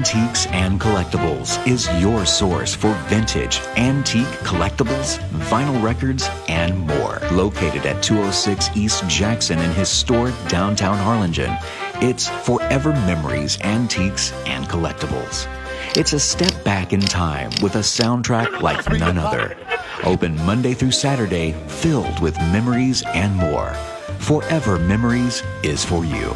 Antiques and Collectibles is your source for vintage, antique collectibles, vinyl records, and more. Located at 206 East Jackson in historic downtown Harlingen, it's Forever Memories, Antiques and Collectibles. It's a step back in time with a soundtrack like none other. Open Monday through Saturday, filled with memories and more. Forever Memories is for you.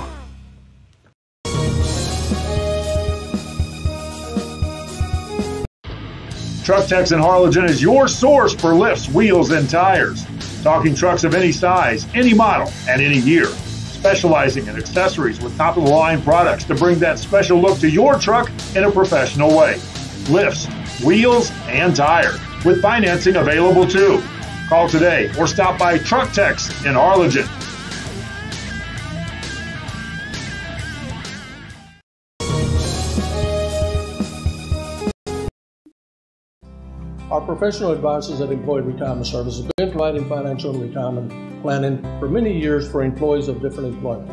Truck Techs in Harlingen is your source for lifts, wheels, and tires. Talking trucks of any size, any model, and any year. Specializing in accessories with top-of-the-line products to bring that special look to your truck in a professional way. Lifts, wheels, and tires, with financing available too. Call today or stop by Truck Techs in Harlingen. Our professional advisors at Employee Retirement Services have been providing financial and retirement planning for many years for employees of different employment.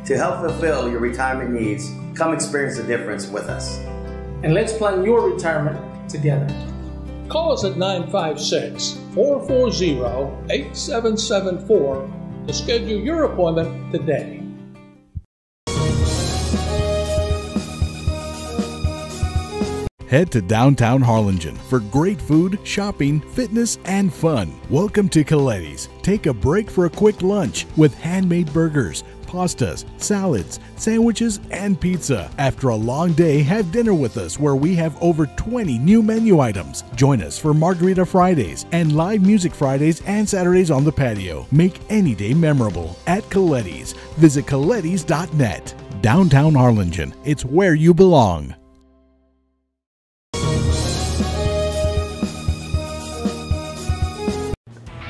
To help fulfill your retirement needs, come experience the difference with us. And let's plan your retirement together. Call us at 956-440-8774 to schedule your appointment today. Head to downtown Harlingen for great food, shopping, fitness, and fun. Welcome to Coletti's. Take a break for a quick lunch with handmade burgers, pastas, salads, sandwiches, and pizza. After a long day, have dinner with us where we have over 20 new menu items. Join us for Margarita Fridays and live music Fridays and Saturdays on the patio. Make any day memorable at Coletti's. Visit colettis.net. Downtown Harlingen. It's where you belong.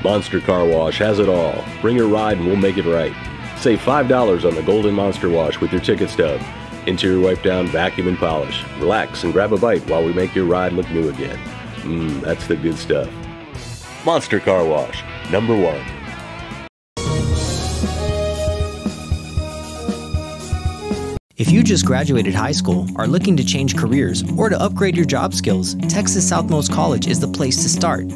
Monster Car Wash has it all. Bring your ride and we'll make it right. Save $5 on the Golden Monster Wash with your ticket stub. Interior wipe down, vacuum and polish. Relax and grab a bite while we make your ride look new again. That's the good stuff. Monster Car Wash, #1. If you just graduated high school, are looking to change careers, or to upgrade your job skills, Texas Southmost College is the place to start.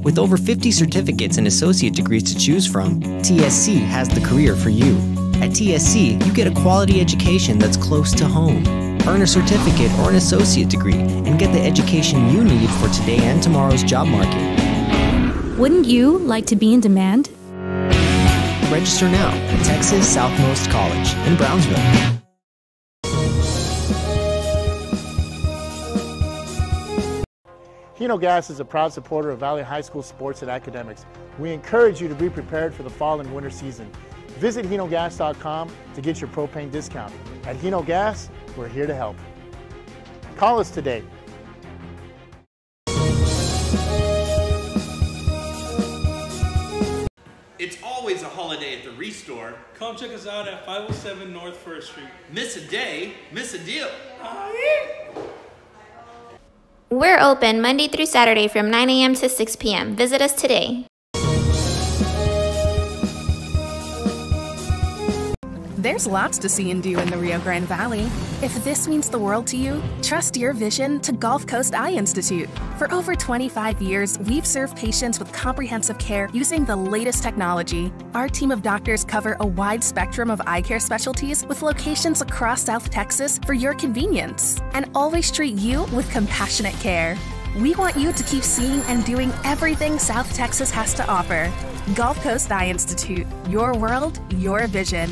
With over 50 certificates and associate degrees to choose from, TSC has the career for you. At TSC, you get a quality education that's close to home. Earn a certificate or an associate degree and get the education you need for today and tomorrow's job market. Wouldn't you like to be in demand? Register now at Texas Southmost College in Brownsville. Hino Gas is a proud supporter of Valley High School sports and academics. We encourage you to be prepared for the fall and winter season. Visit hinogas.com to get your propane discount. At Hino Gas, we're here to help. Call us today. It's always a holiday at the Restore. Come check us out at 507 North 1st Street. Miss a day, miss a deal. We're open Monday through Saturday from 9 a.m. to 6 p.m. Visit us today. There's lots to see and do in the Rio Grande Valley. If this means the world to you, trust your vision to Gulf Coast Eye Institute. For over 25 years, we've served patients with comprehensive care using the latest technology. Our team of doctors cover a wide spectrum of eye care specialties with locations across South Texas for your convenience, and always treat you with compassionate care. We want you to keep seeing and doing everything South Texas has to offer. Gulf Coast Eye Institute, your world, your vision.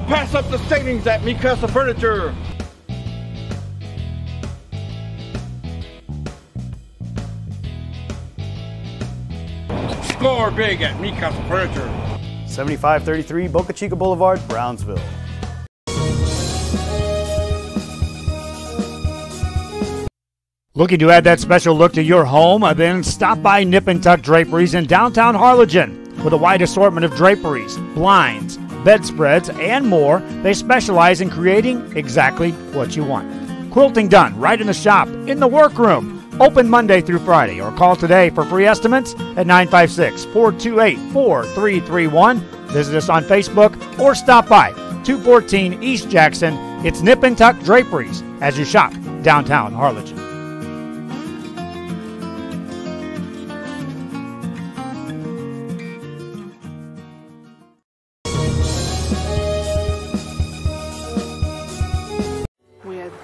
Pass up the savings at Mikasa Furniture. Score big at Mi Casa Furniture. 7533 Boca Chica Boulevard, Brownsville. Looking to add that special look to your home? Then stop by Nip and Tuck Draperies in downtown Harlingen. With a wide assortment of draperies, blinds, bedspreads, and more, they specialize in creating exactly what you want. Quilting done right in the shop, in the workroom. Open Monday through Friday, or call today for free estimates at 956-428-4331. Visit us on Facebook or stop by 214 East Jackson. It's Nip and Tuck Draperies as you shop downtown Harlingen.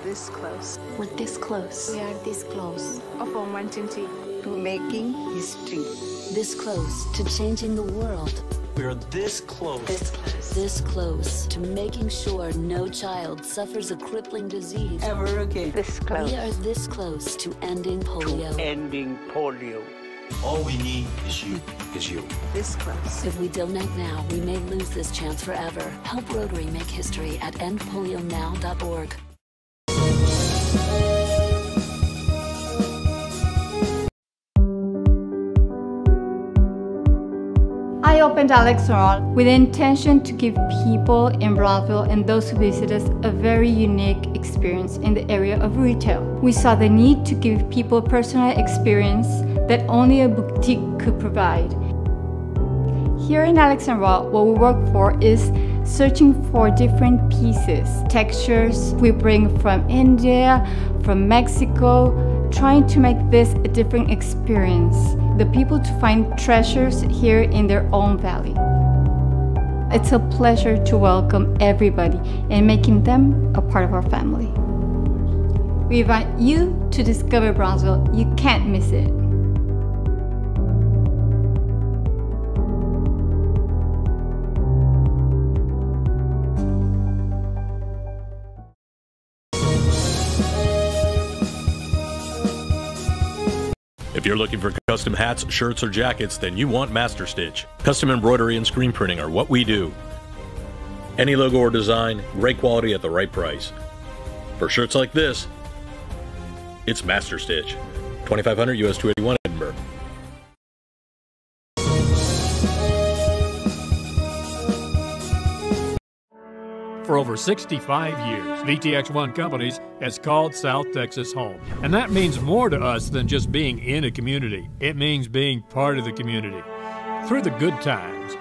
This close. We're this close. We are this close. Of 120 to making history. This close to changing the world. We're this close. This close. This close to making sure no child suffers a crippling disease ever again. This close. We are this close to ending polio. Ending polio. All we need is you. This close. If we don't act now, we may lose this chance forever. Help Rotary make history at endpolionow.org. I opened Alex & Roll with the intention to give people in Brownsville and those who visit us a very unique experience in the area of retail. We saw the need to give people a personal experience that only a boutique could provide. Here in Alex & Roll, what we work for is searching for different pieces, textures we bring from India, from Mexico, trying to make this a different experience. The people to find treasures here in their own valley. It's a pleasure to welcome everybody and making them a part of our family. We invite you to discover Brownsville. You can't miss it. If you're looking for custom hats, shirts, or jackets, then you want Master Stitch. Custom embroidery and screen printing are what we do. Any logo or design, great quality at the right price. For shirts like this, it's Master Stitch. 2500 US 281 Edinburgh. For over 65 years, VTX1 Companies has called South Texas home. And that means more to us than just being in a community. It means being part of the community. Through the good times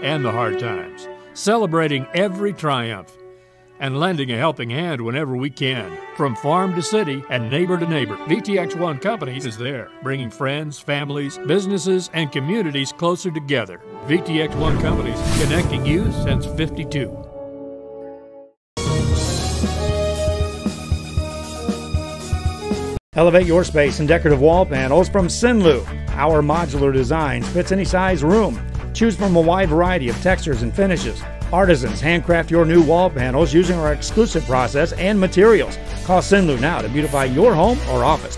and the hard times. Celebrating every triumph. And lending a helping hand whenever we can. From farm to city and neighbor to neighbor, VTX1 Companies is there, bringing friends, families, businesses, and communities closer together. VTX1 Companies, connecting you since '52. Elevate your space in decorative wall panels from Sinlu. Our modular designs fits any size room. Choose from a wide variety of textures and finishes. Artisans handcraft your new wall panels using our exclusive process and materials. Call Sinlu now to beautify your home or office.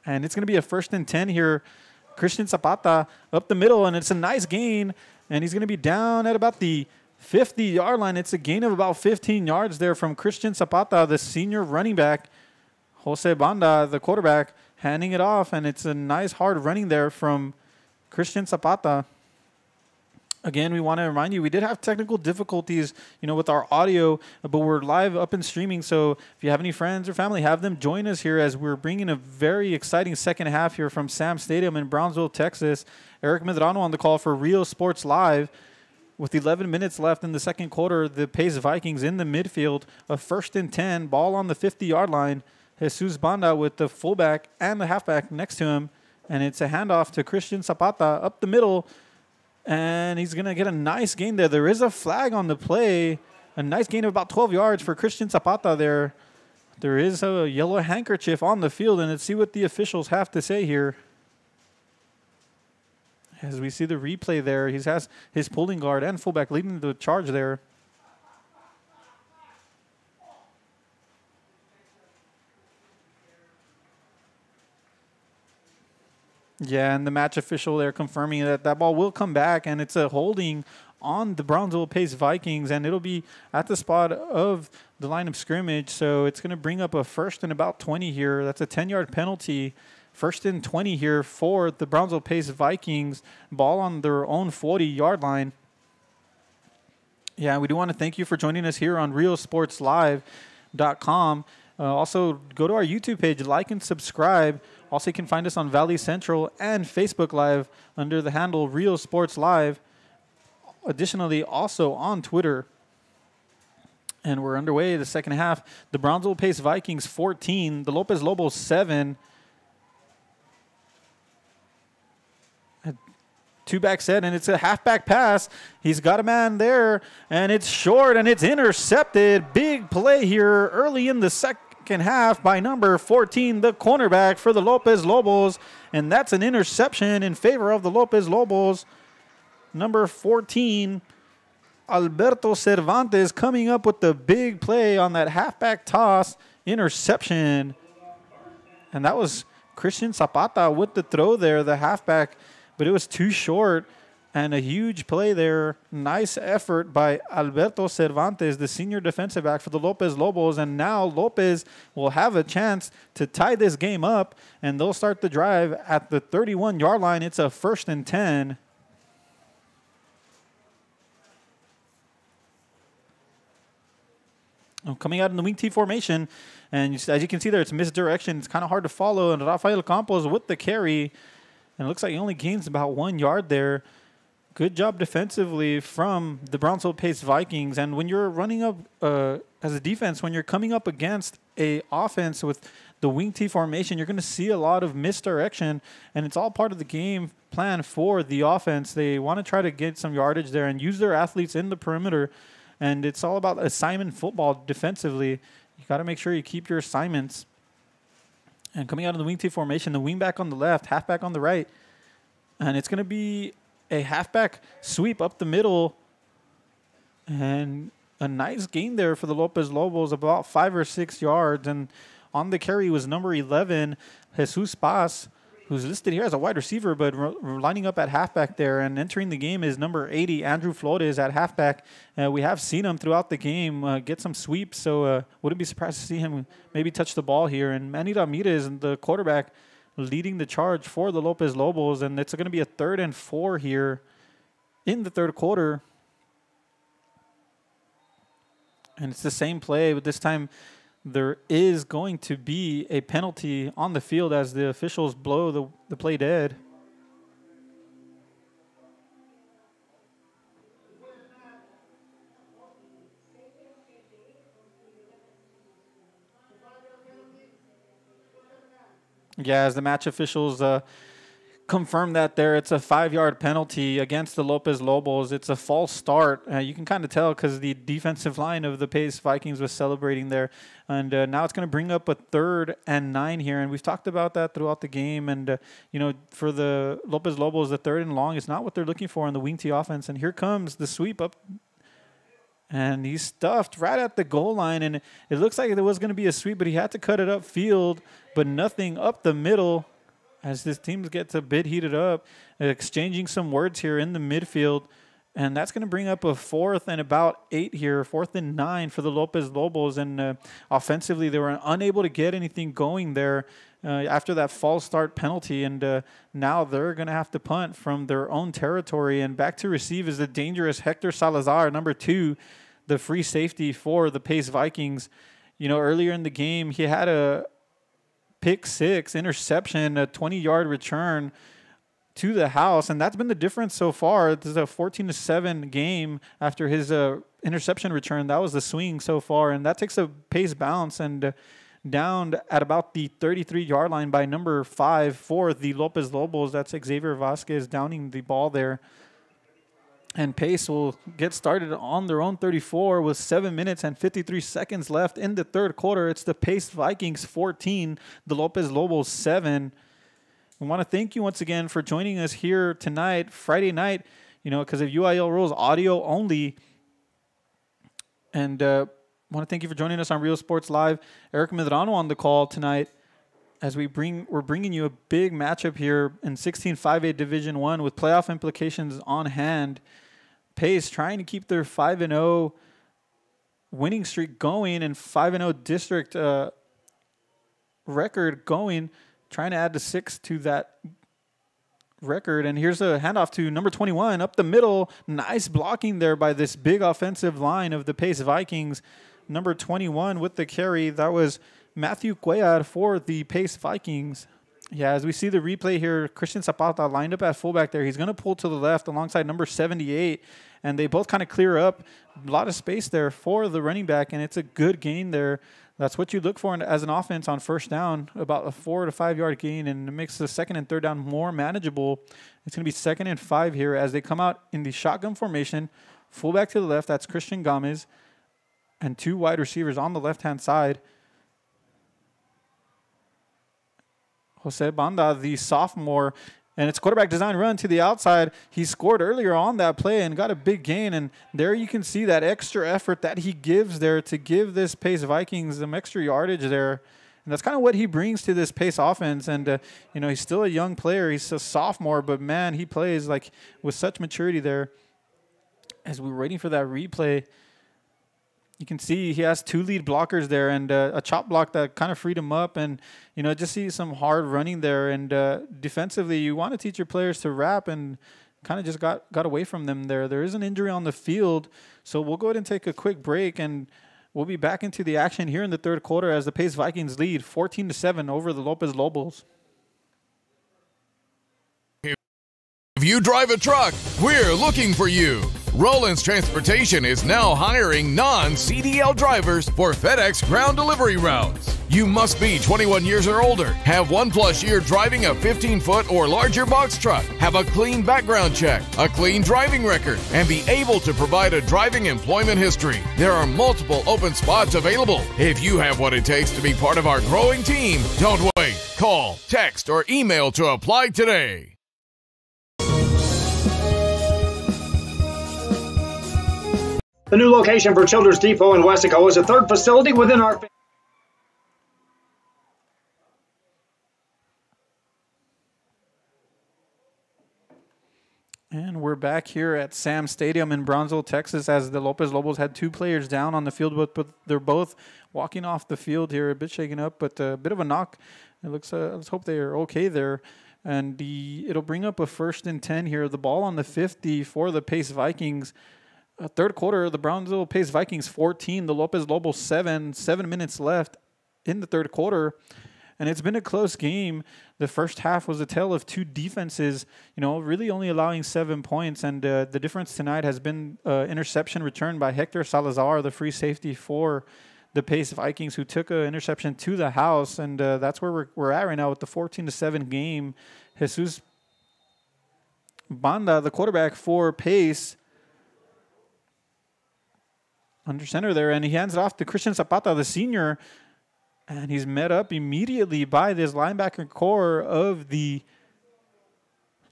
And it's going to be a 1st and 10 here. Christian Zapata up the middle, and it's a nice gain. And he's going to be down at about the 50-yard line. It's a gain of about 15 yards there from Christian Zapata, the senior running back. Jose Banda, the quarterback, handing it off, and it's a nice hard running there from Christian Zapata. Again, we want to remind you, we did have technical difficulties, with our audio, but we're live up and streaming. So if you have any friends or family, have them join us here as we're bringing a very exciting second half here from Sam Stadium in Brownsville, Texas. Eric Medrano on the call for Real Sports Live. With 11 minutes left in the second quarter, the Pace Vikings in the midfield, a 1st and 10, ball on the 50-yard line. Jesus Banda with the fullback and the halfback next to him, and it's a handoff to Christian Zapata up the middle. And he's going to get a nice gain there. There is a flag on the play. A nice gain of about 12 yards for Christian Zapata there. There is a yellow handkerchief on the field, and let's see what the officials have to say here. As we see the replay there, he has his pulling guard and fullback leading the charge there. Yeah, and the match official there confirming that that ball will come back, and it's a holding on the Brownsville Pace Vikings, and it'll be at the spot of the line of scrimmage. So it's going to bring up a 1st and about 20 here. That's a 10-yard penalty. 1st and 20 here for the Brownsville Pace Vikings. Ball on their own 40-yard line. Yeah, we do want to thank you for joining us here on realsportslive.com. Also, go to our YouTube page, like and subscribe. Also, you can find us on Valley Central and Facebook Live under the handle Real Sports Live. Additionally, also on Twitter. And we're underway the second half. The Brownsville Pace Vikings 14, the Lopez Lobos 7. Two-back set, and it's a halfback pass. He's got a man there, and it's short, and it's intercepted. Big play here early in the second half by number 14, the cornerback for the Lopez Lobos, and that's an interception in favor of the Lopez Lobos. Number 14, Alberto Cervantes, coming up with the big play on that halfback toss interception. And that was Christian Zapata with the throw there, the halfback, but it was too short, and a huge play there. Nice effort by Alberto Cervantes, the senior defensive back for the Lopez Lobos, and now Lopez will have a chance to tie this game up, and they'll start the drive at the 31-yard line. It's a 1st and 10. Coming out in the wing T formation, and as you can see there, it's misdirection. It's kind of hard to follow, and Rafael Campos with the carry. And it looks like he only gains about 1 yard there. Good job defensively from the Brownsville Pace Vikings. And when you're running up as a defense, when you're coming up against a offense with the wing T formation, you're going to see a lot of misdirection. And it's all part of the game plan for the offense. They want to try to get some yardage there and use their athletes in the perimeter. And it's all about assignment football defensively. You got to make sure you keep your assignments. And coming out of the wing T formation, the wing back on the left, halfback on the right. And it's going to be a halfback sweep up the middle. And a nice gain there for the Lopez Lobos, about 5 or 6 yards. And on the carry was number 11, Jesus Paz, who's listed here as a wide receiver, but lining up at halfback there. And entering the game is number 80, Andrew Flores, at halfback. We have seen him throughout the game get some sweeps, so wouldn't be surprised to see him maybe touch the ball here. And Manny Ramirez, the quarterback, leading the charge for the Lopez Lobos. And it's going to be a 3rd and 4 here in the third quarter. And it's the same play, but this time there is going to be a penalty on the field as the officials blow the play dead. Yeah, as the match officials confirm that there, it's a 5-yard penalty against the Lopez Lobos. It's a false start. You can kind of tell because the defensive line of the Pace Vikings was celebrating there. And now it's going to bring up a 3rd and 9 here. And we've talked about that throughout the game. And, for the Lopez Lobos, the 3rd and long is not what they're looking for in the wing T offense. And here comes the sweep up. And he's stuffed right at the goal line. And it looks like there was going to be a sweep, but he had to cut it upfield. But nothing up the middle. as this team gets a bit heated up, exchanging some words here in the midfield. And that's going to bring up a 4th and about 8 here, 4th and 9 for the Lopez Lobos. And offensively, they were unable to get anything going there after that false start penalty. And now they're going to have to punt from their own territory. And back to receive is the dangerous Hector Salazar, number 2, the free safety for the Pace Vikings. You know, earlier in the game, he had a pick 6 interception, a 20-yard return to the house, and that's been the difference so far. This is a 14-7 game after his interception return. That was the swing so far, and that takes a pace bounce and down at about the 33-yard line by number 5 for the Lopez Lobos. That's Xavier Vasquez downing the ball there. And Pace will get started on their own 34 with 7 minutes and 53 seconds left in the third quarter. It's the Pace Vikings 14, the Lopez Lobos 7. I want to thank you once again for joining us here tonight, Friday night, you know, because of UIL rules, audio only. And I want to thank you for joining us on Real Sports Live. Eric Medrano on the call tonight as we're bringing you a big matchup here in 16-5A Division I with playoff implications on hand. Pace trying to keep their 5-0 winning streak going and 5-0 district record going, trying to add the 6 to that record. And here's a handoff to number 21 up the middle. Nice blocking there by this big offensive line of the Pace Vikings. Number 21 with the carry. That was Matthew Cuellar for the Pace Vikings. Yeah, as we see the replay here, Christian Zapata lined up at fullback there. He's going to pull to the left alongside number 78, and they both kind of clear up. A lot of space there for the running back, and it's a good gain there. That's what you look for as an offense on first down, about a 4 to 5 yard gain, and it makes the second and third down more manageable. It's going to be 2nd and 5 here as they come out in the shotgun formation. Fullback to the left, that's Christian Gomez, and 2 wide receivers on the left-hand side. Jose Banda, the sophomore, and it's quarterback design run to the outside. He scored earlier on that play and got a big gain. And there you can see that extra effort that he gives there to give this Pace Vikings some extra yardage there. And that's kind of what he brings to this Pace offense. And, you know, he's still a young player. He's a sophomore, but, man, he plays like with such maturity there. As we're waiting for that replay, you can see he has 2 lead blockers there and a chop block that kind of freed him up. And, you know, just see some hard running there. And defensively, you want to teach your players to wrap, and kind of just got away from them there. There is an injury on the field, so we'll go ahead and take a quick break, and we'll be back into the action here in the third quarter as the Pace Vikings lead 14-7 over the Lopez Lobos. If you drive a truck, we're looking for you. Rollins Transportation is now hiring non-CDL drivers for FedEx ground delivery routes. You must be 21 years or older, have 1+ year driving a 15-foot or larger box truck, have a clean background check, a clean driving record, and be able to provide a driving employment history. There are multiple open spots available. If you have what it takes to be part of our growing team, don't wait. Call, text, or email to apply today. The new location for Children's Depot in Westico is a 3rd facility within our... And we're back here at Sam Stadium in Brownsville, Texas, as the Lopez Lobos had 2 players down on the field, but they're both walking off the field here, a bit shaken up, but a bit of a knock. It looks. Let's hope they are okay there. And it'll bring up a 1st and 10 here. The ball on the 50 for the Pace Vikings. Third quarter, the Brownsville Pace Vikings 14, the Lopez Lobos 7. 7 minutes left in the third quarter. And it's been a close game. The first half was a tale of 2 defenses, you know, really only allowing 7 points. And the difference tonight has been interception returned by Hector Salazar, the free safety for the Pace Vikings, who took an interception to the house. And that's where we're at right now with the 14-7 game. Jesus Banda, the quarterback for Pace, under center there, and he hands it off to Christian Zapata, the senior, and he's met up immediately by this linebacker core of the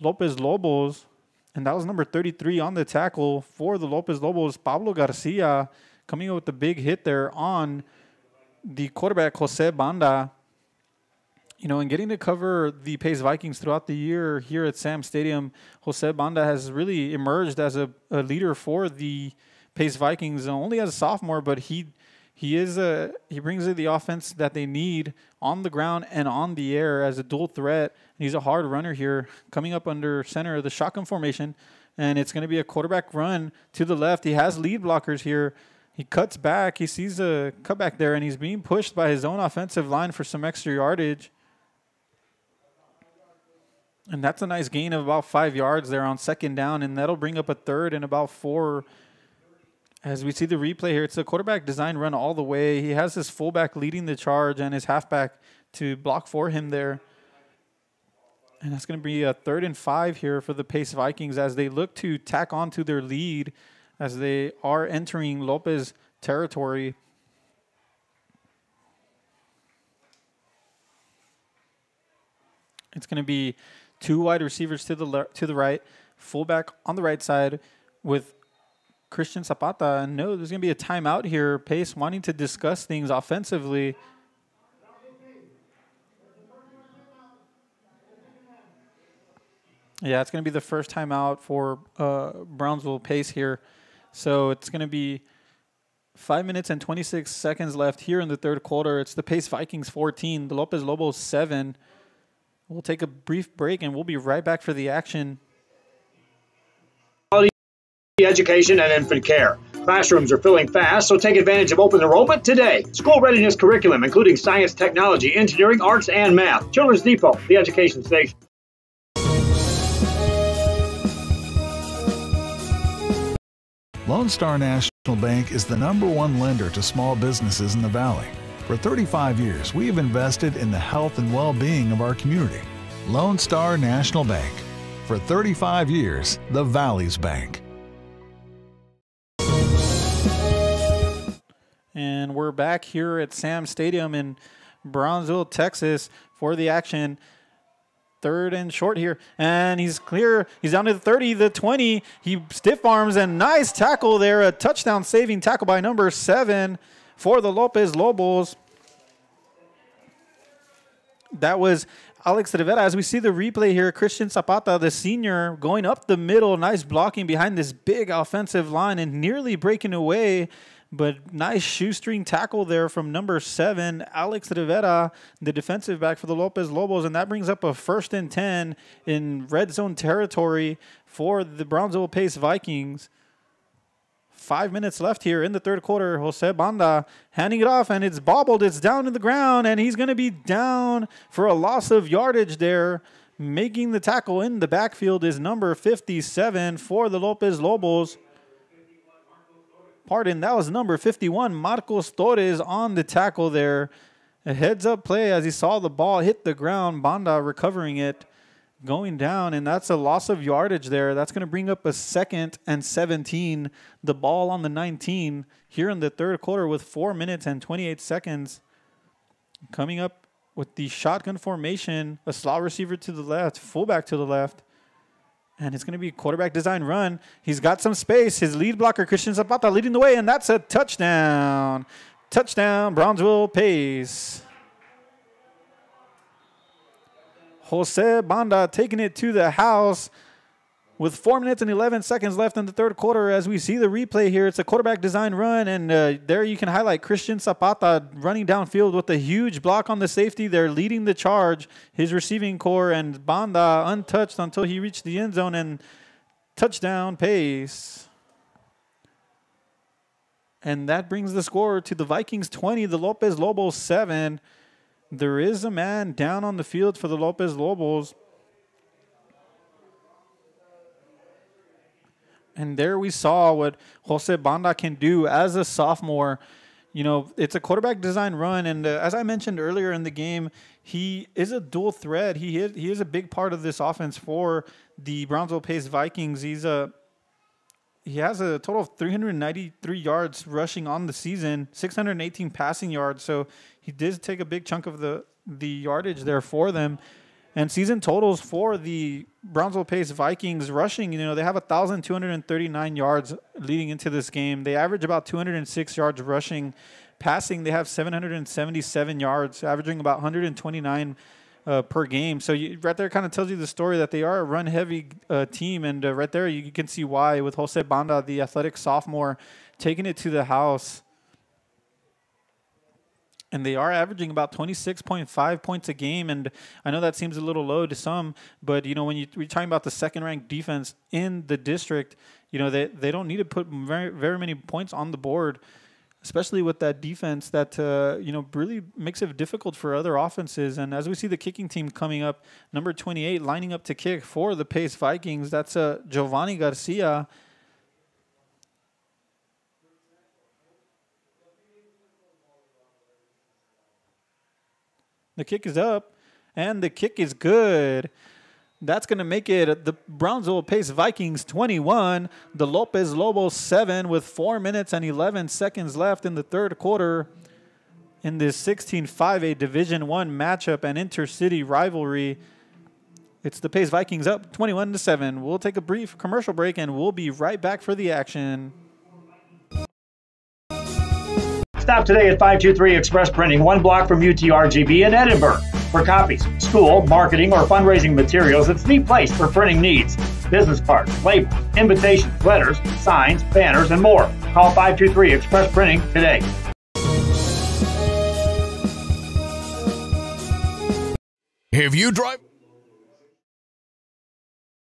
Lopez Lobos, and that was number 33 on the tackle for the Lopez Lobos, Pablo Garcia, coming up with the big hit there on the quarterback, Jose Banda. You know, and getting to cover the Pace Vikings throughout the year here at Sam Stadium, Jose Banda has really emerged as a leader for the Pace Vikings, only as a sophomore, but he brings in the offense that they need on the ground and on the air as a dual threat. He's a hard runner here, coming up under center of the shotgun formation, and it's going to be a quarterback run to the left. He has lead blockers here. He cuts back. He sees a cutback there, and he's being pushed by his own offensive line for some extra yardage. And that's a nice gain of about 5 yards there on second down, and that'll bring up a third and about 4. As we see the replay here, it's a quarterback design run all the way. He has his fullback leading the charge and his halfback to block for him there. And that's going to be a 3rd and 5 here for the Pace Vikings as they look to tack on to their lead as they are entering Lopez territory. It's going to be 2 wide receivers to the right, fullback on the right side with Christian Zapata. And no, there's going to be a timeout here. Pace wanting to discuss things offensively. Yeah, it's going to be the first timeout for Brownsville Pace here. So it's going to be 5 minutes and 26 seconds left here in the third quarter. It's the Pace Vikings 14, the Lopez Lobos 7. We'll take a brief break, and we'll be right back for the action. Quality education and infant care. Classrooms are filling fast, so take advantage of open enrollment today. School readiness curriculum, including science, technology, engineering, arts, and math. Children's Depot, the education station. Lone Star National Bank is the #1 lender to small businesses in the Valley. For 35 years, we have invested in the health and well-being of our community. Lone Star National Bank. For 35 years, the Valley's bank. And we're back here at Sam Stadium in Brownsville, Texas for the action. 3rd and short here, and he's clear. He's down to the 30, the 20. He stiff arms, and nice tackle there. A touchdown saving tackle by number 7 for the Lopez Lobos. That was Alex Rivera. As we see the replay here, Christian Zapata, the senior, going up the middle. Nice blocking behind this big offensive line and nearly breaking away. But nice shoestring tackle there from number 7, Alex Rivera, the defensive back for the Lopez Lobos. And that brings up a 1st and 10 in red zone territory for the Brownsville Pace Vikings. 5 minutes left here in the third quarter. Jose Banda handing it off, and it's bobbled. It's down to the ground, and he's going to be down for a loss of yardage there. Making the tackle in the backfield is number 57 for the Lopez Lobos. Pardon, that was number 51, Marcos Torres on the tackle there. A heads-up play as he saw the ball hit the ground. Banda recovering it, going down, and that's a loss of yardage there. That's going to bring up a 2nd and 17. The ball on the 19 here in the third quarter with 4 minutes and 28 seconds. Coming up with the shotgun formation, a slot receiver to the left, fullback to the left. And it's going to be a quarterback design run. He's got some space. His lead blocker, Christian Zapata, leading the way, and that's a touchdown. Touchdown, Brownsville Pace. Jose Banda taking it to the house with 4 minutes and 11 seconds left in the third quarter. As we see the replay here, it's a quarterback design run, and there you can highlight Christian Zapata running downfield with a huge block on the safety. They're leading the charge, his receiving core, and Banda untouched until he reached the end zone, and touchdown Pace. And that brings the score to the Vikings 20, the Lopez Lobos 7. There is a man down on the field for the Lopez Lobos. And there we saw what Jose Banda can do as a sophomore. You know, it's a quarterback design run. And as I mentioned earlier in the game, he is a dual threat. He is a big part of this offense for the Brownsville Pace Vikings. He has a total of 393 yards rushing on the season, 618 passing yards. So he did take a big chunk of the yardage there for them. And season totals for the Brownsville Pace Vikings rushing, you know, they have 1,239 yards leading into this game. They average about 206 yards rushing. Passing, they have 777 yards, averaging about 129 per game. So right there kind of tells you the story that they are a run-heavy team. And right there you can see why with Jose Banda, the athletic sophomore, taking it to the house. And they are averaging about 26.5 points a game. And I know that seems a little low to some, but, you know, when we're talking about the second-ranked defense in the district, you know, they don't need to put very, very many points on the board, especially with that defense that, you know, really makes it difficult for other offenses. And as we see the kicking team coming up, number 28 lining up to kick for the Pace Vikings, that's Giovanni Garcia. The kick is up, and the kick is good. That's going to make it the Brownsville Pace Vikings 21, the Lopez Lobos 7 with 4 minutes and 11 seconds left in the third quarter in this 16-5A Division I matchup and intercity rivalry. It's the Pace Vikings up 21-7. We'll take a brief commercial break, and we'll be right back for the action. Stop today at 523 Express Printing, 1 block from UTRGV in Edinburgh. For copies, school, marketing, or fundraising materials, it's the place for printing needs. Business cards, labels, invitations, letters, signs, banners, and more. Call 523 Express Printing today. Have you drive?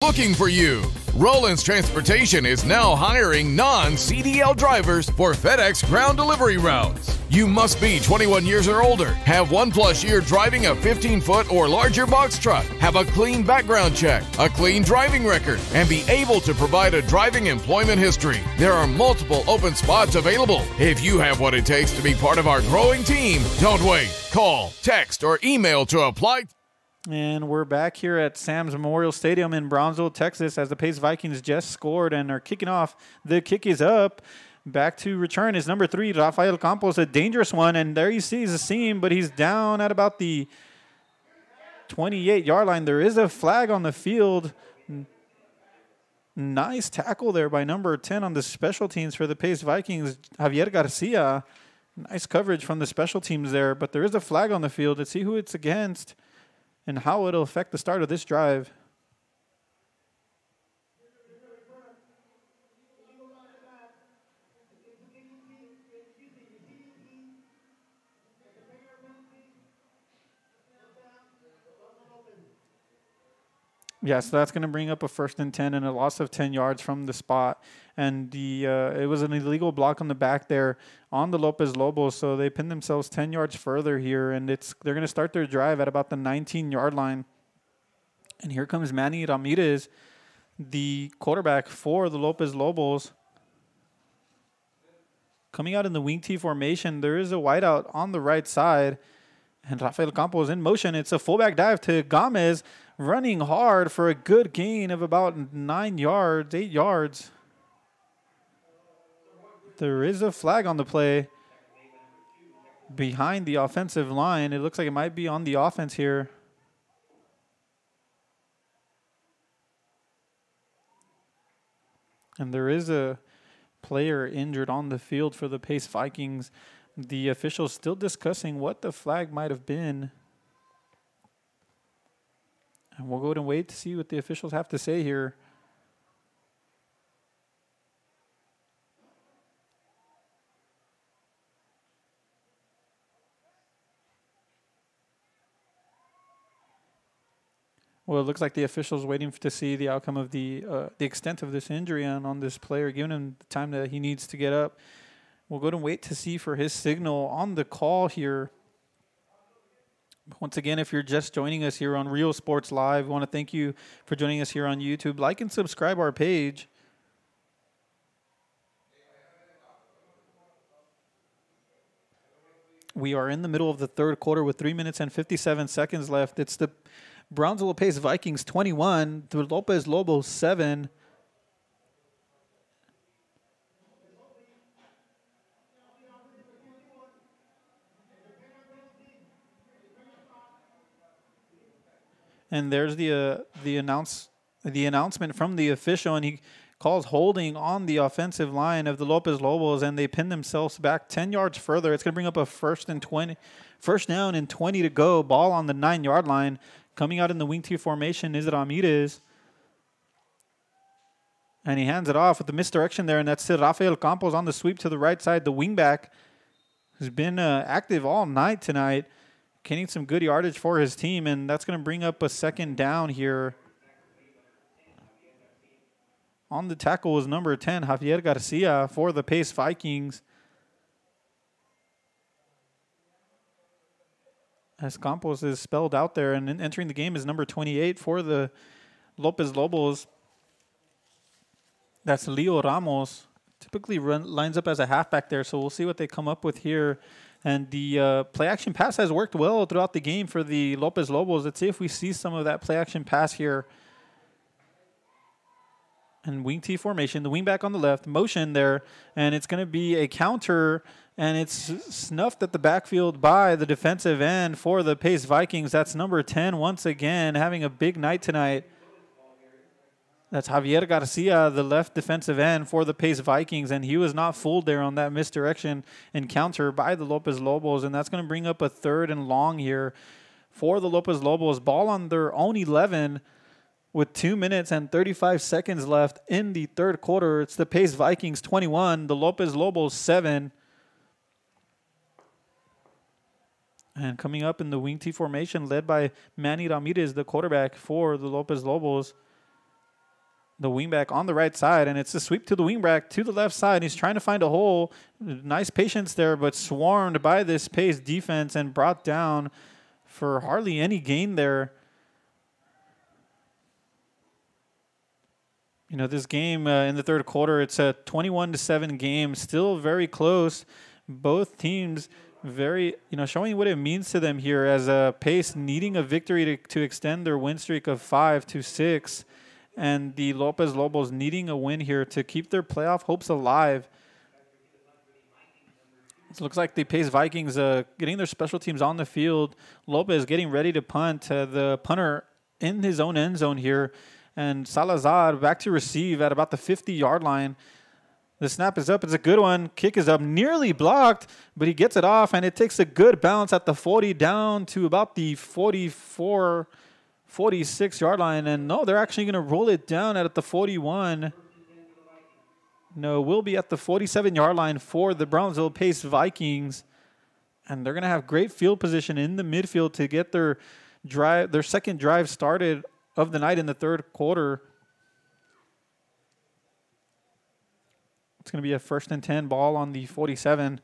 Looking for you. Rollins Transportation is now hiring non-CDL drivers for FedEx ground delivery routes. You must be 21 years or older, have 1+ year driving a 15-foot or larger box truck, have a clean background check, a clean driving record, and be able to provide a driving employment history. There are multiple open spots available. If you have what it takes to be part of our growing team, don't wait. Call, text, or email to apply. And we're back here at Sam's Memorial Stadium in Brownsville, Texas, as the Pace Vikings just scored and are kicking off. The kick is up. Back to return is number 3, Rafael Campos, a dangerous one. And there you see he's a seam, but he's down at about the 28-yard line. There is a flag on the field. Nice tackle there by number 10 on the special teams for the Pace Vikings, Javier Garcia. Nice coverage from the special teams there, but there is a flag on the field. Let's see who it's against and how it'll affect the start of this drive. Yeah, so that's going to bring up a 1st and 10 and a loss of 10 yards from the spot. And the it was an illegal block on the back there on the Lopez Lobos, so they pinned themselves 10 yards further here, and they're going to start their drive at about the 19-yard line. And here comes Manny Ramirez, the quarterback for the Lopez Lobos. Coming out in the wing T formation, there is a wideout on the right side, and Rafael Campos in motion. It's a fullback dive to Gomez, running hard for a good gain of about 8 yards. There is a flag on the play behind the offensive line. It looks like it might be on the offense here. And there is a player injured on the field for the Pace Vikings. The officials still discussing what the flag might have been. And we'll go ahead and wait to see what the officials have to say here. Well, it looks like the officials waiting to see the outcome of the extent of this injury on this player, giving him the time that he needs to get up. We'll go ahead and wait to see for his signal on the call here. Once again, if you're just joining us here on Real Sports Live, we want to thank you for joining us here on YouTube. Like and subscribe our page. We are in the middle of the third quarter with 3 minutes and 57 seconds left. It's the Brownsville Lopez Vikings 21, the Lopez Lobos 7. And there's the announcement from the official, and he calls holding on the offensive line of the Lopez Lobos, and they pin themselves back 10 yards further. It's going to bring up a first down and 20 to go. Ball on the 9-yard line. Coming out in the wing T formation is Ramirez. And he hands it off with the misdirection there, and that's it. Rafael Campos on the sweep to the right side. The wingback who's been active all night tonight, getting some good yardage for his team, and that's going to bring up a second down here. On the tackle was number 10, Javier Garcia for the Pace Vikings. As Campos is spelled out there, and entering the game is number 28 for the Lopez Lobos. That's Leo Ramos. Typically lines up as a halfback there, so we'll see what they come up with here. And the play-action pass has worked well throughout the game for the Lopez Lobos. Let's see if we see some of that play-action pass here. And wing T formation, the wing back on the left, motion there, and it's going to be a counter, and it's snuffed at the backfield by the defensive end for the Pace Vikings. That's number 10 once again, having a big night tonight. That's Javier Garcia, the left defensive end for the Pace Vikings, and he was not fooled there on that misdirection encounter by the Lopez Lobos, and that's going to bring up a 3rd and long here for the Lopez Lobos. Ball on their own 11 with 2 minutes and 35 seconds left in the third quarter. It's the Pace Vikings 21, the Lopez Lobos 7. And coming up in the wing T formation, led by Manny Ramirez, the quarterback for the Lopez Lobos. The wingback on the right side, and it's a sweep to the wingback to the left side. He's trying to find a hole. Nice patience there, but swarmed by this Pace defense and brought down for hardly any gain there. You know, this game in the third quarter, it's a 21-7 game, still very close. Both teams very, showing what it means to them here as a Pace needing a victory to extend their win streak of 5 to 6. And the Lopez Lobos needing a win here to keep their playoff hopes alive. It looks like the Pace Vikings getting their special teams on the field. Lopez getting ready to punt. The punter in his own end zone here. And Salazar back to receive at about the 50-yard line. The snap is up. It's a good one. Kick is up. Nearly blocked, but he gets it off, and it takes a good bounce at the 40 down to about the 46-yard line, and no, they're actually going to roll it down at the 41. No, we'll be at the 47-yard line for the Brownsville Pace Vikings, and they're going to have great field position in the midfield to get their second drive started of the night in the third quarter. It's going to be a 1st and 10 ball on the 47.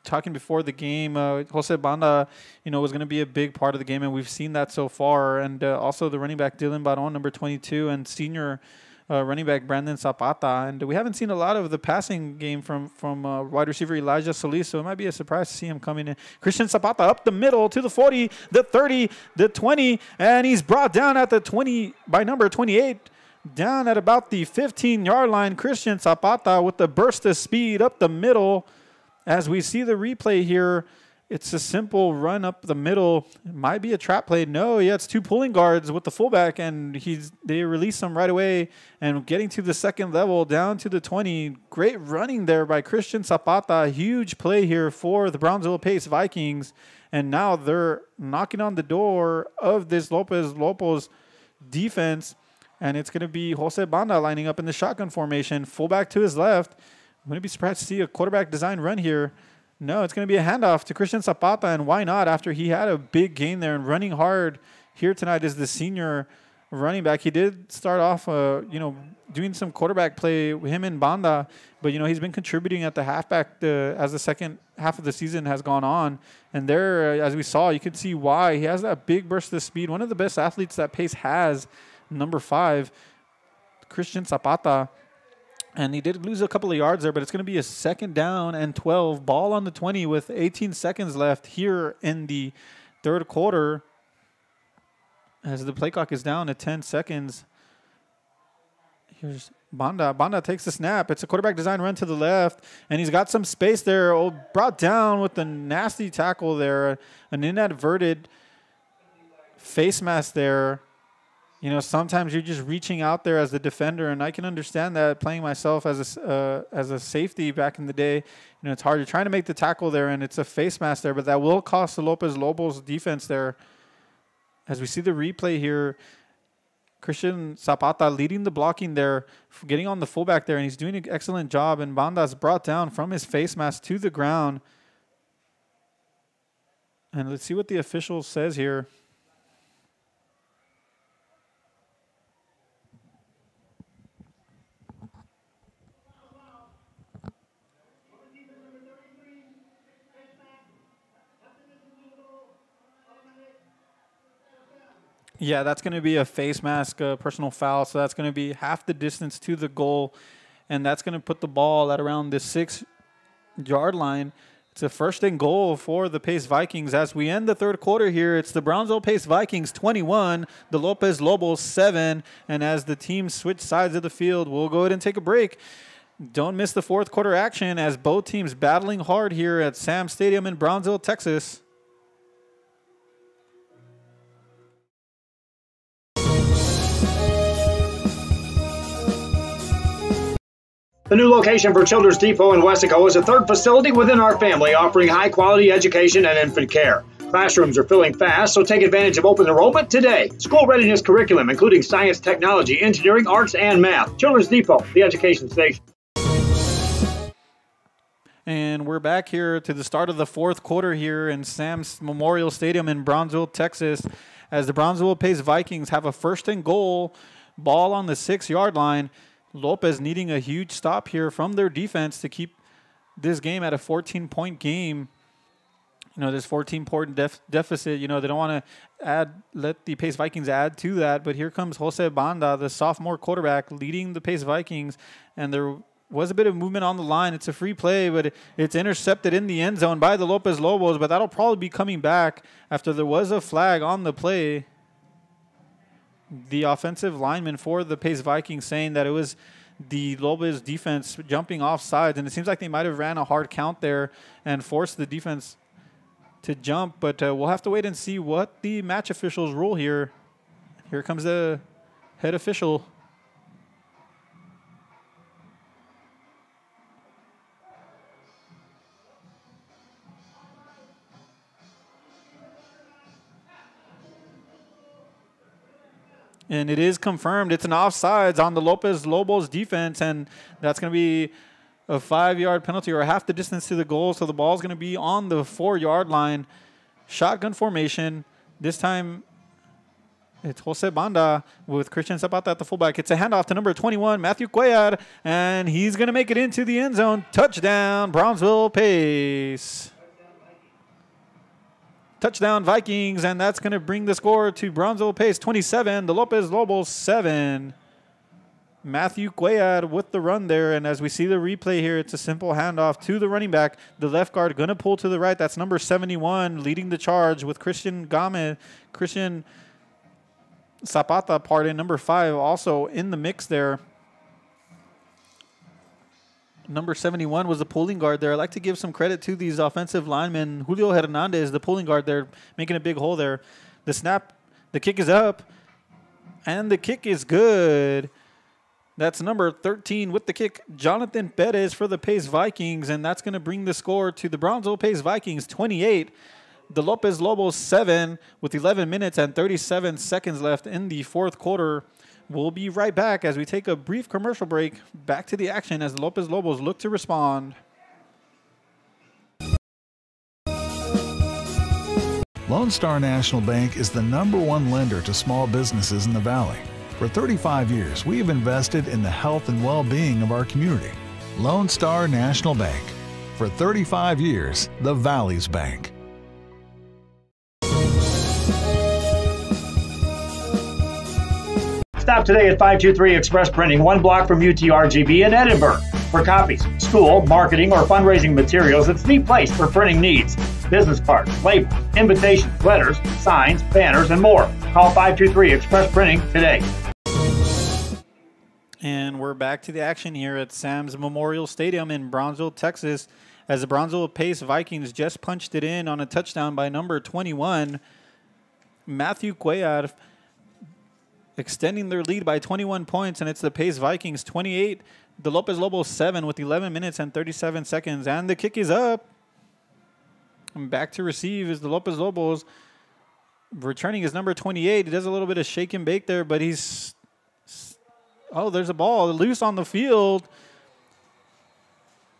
Talking before the game, Jose Banda, was going to be a big part of the game, and we've seen that so far. And also the running back Dylan Baron, number 22, and senior running back Brandon Zapata. And we haven't seen a lot of the passing game from wide receiver Elijah Solis, so it might be a surprise to see him coming in. Christian Zapata up the middle to the 40, the 30, the 20, and he's brought down at the 20 by number 28. Down at about the 15-yard line, Christian Zapata with the burst of speed up the middle. As we see the replay here, it's a simple run up the middle. It might be a trap play. No, yeah, it's 2 pulling guards with the fullback, and they release him right away. And getting to the second level, down to the 20. Great running there by Christian Zapata. Huge play here for the Brownsville Pace Vikings. And now they're knocking on the door of this Lopez Lobos defense. And it's going to be Jose Banda lining up in the shotgun formation. Fullback to his left. I'm going to be surprised to see a quarterback design run here. No, it's going to be a handoff to Christian Zapata, and why not after he had a big gain there and running hard here tonight is the senior running back. He did start off, doing some quarterback play with him and Banda, but, he's been contributing at the halfback as the second half of the season has gone on. And there, as we saw, you can see why. He has that big burst of speed. One of the best athletes that Pace has, number 5, Christian Zapata. And he did lose a couple of yards there, but it's going to be a 2nd down and 12. Ball on the 20 with 18 seconds left here in the third quarter. As the play clock is down to 10 seconds. Here's Banda. Banda takes the snap. It's a quarterback design run to the left, and he's got some space there. Oh, brought down with a nasty tackle there. An inadverted face mask there. You know, sometimes you're just reaching out there as the defender, and I can understand that playing myself as a safety back in the day. You know, it's hard. You're trying to make the tackle there, and it's a face mask there, but that will cost the Lopez Lobos defense there. As we see the replay here, Christian Zapata leading the blocking there, getting on the fullback there, and he's doing an excellent job. And Banda's brought down from his face mask to the ground. And let's see what the official says here. Yeah, that's going to be a face mask, personal foul. So that's going to be half the distance to the goal. And that's going to put the ball at around the 6-yard line. It's a first and goal for the Pace Vikings. As we end the third quarter here, it's the Brownsville Pace Vikings 21, the Lopez Lobos 7. And as the teams switch sides of the field, we'll go ahead and take a break. Don't miss the fourth quarter action as both teams battling hard here at Sam Stadium in Brownsville, Texas. The new location for Children's Depot in Wesco is a third facility within our family offering high-quality education and infant care. Classrooms are filling fast, so take advantage of open enrollment today. School readiness curriculum, including science, technology, engineering, arts, and math. Children's Depot, the education station. And we're back here to the start of the fourth quarter here in Sam's Memorial Stadium in Brownsville, Texas, as the Brownsville Pace Vikings have a first and goal, ball on the 6-yard line. Lopez needing a huge stop here from their defense to keep this game at a 14-point game. You know, this 14-point deficit, you know, they don't want to let the Pace Vikings add to that. But here comes Jose Banda, the sophomore quarterback, leading the Pace Vikings. And there was a bit of movement on the line. It's a free play, but it's intercepted in the end zone by the Lopez Lobos. But that'll probably be coming back after there was a flag on the play. The offensive lineman for the Pace Vikings saying that it was the Lopez defense jumping off sides, and it seems like they might have ran a hard count there and forced the defense to jump, but we'll have to wait and see what the match officials rule here. Here comes the head official. And it is confirmed. It's an offsides on the Lopez Lobos defense, and that's going to be a 5-yard penalty or half the distance to the goal. So the ball's going to be on the 4-yard line. Shotgun formation. This time it's Jose Banda with Christian Zapata at the fullback. It's a handoff to number 21, Matthew Cuellar, and he's going to make it into the end zone. Touchdown, Brownsville Pace. Touchdown Vikings, and that's going to bring the score to Brownsville Pace 27, the Lopez Lobos 7. Matthew Cuellar with the run there, and as we see the replay here, it's a simple handoff to the running back. The left guard going to pull to the right. That's number 71 leading the charge with Christian Zapata, number 5 also in the mix there. Number 71 was the pulling guard there. I like to give some credit to these offensive linemen. Julio Hernandez, the pulling guard there, making a big hole there. The snap, the kick is up, and the kick is good. That's number 13 with the kick, Jonathan Perez for the Pace Vikings, and that's going to bring the score to the Brownsville Pace Vikings 28, the Lopez Lobos 7, with 11 minutes and 37 seconds left in the fourth quarter. We'll be right back as we take a brief commercial break. Back to the action as the Lopez Lobos look to respond. Lone Star National Bank is the #1 lender to small businesses in the Valley. For 35 years, we have invested in the health and well-being of our community. Lone Star National Bank. For 35 years, the Valley's Bank. Stop today at 523 Express Printing, 1 block from UTRGV in Edinburgh. For copies, school, marketing, or fundraising materials, it's the place for printing needs. Business cards, labels, invitations, letters, signs, banners, and more. Call 523 Express Printing today. And we're back to the action here at Sam's Memorial Stadium in Brownsville, Texas, as the Brownsville Pace Vikings just punched it in on a touchdown by number 21, Matthew Cuellar. extending their lead by 21 points, and it's the Pace Vikings 28, the Lopez Lobos 7 with 11 minutes and 37 seconds, and the kick is up. And back to receive is the Lopez Lobos. Returning is number 28. He does a little bit of shake and bake there, but he's... Oh, there's a ball loose on the field.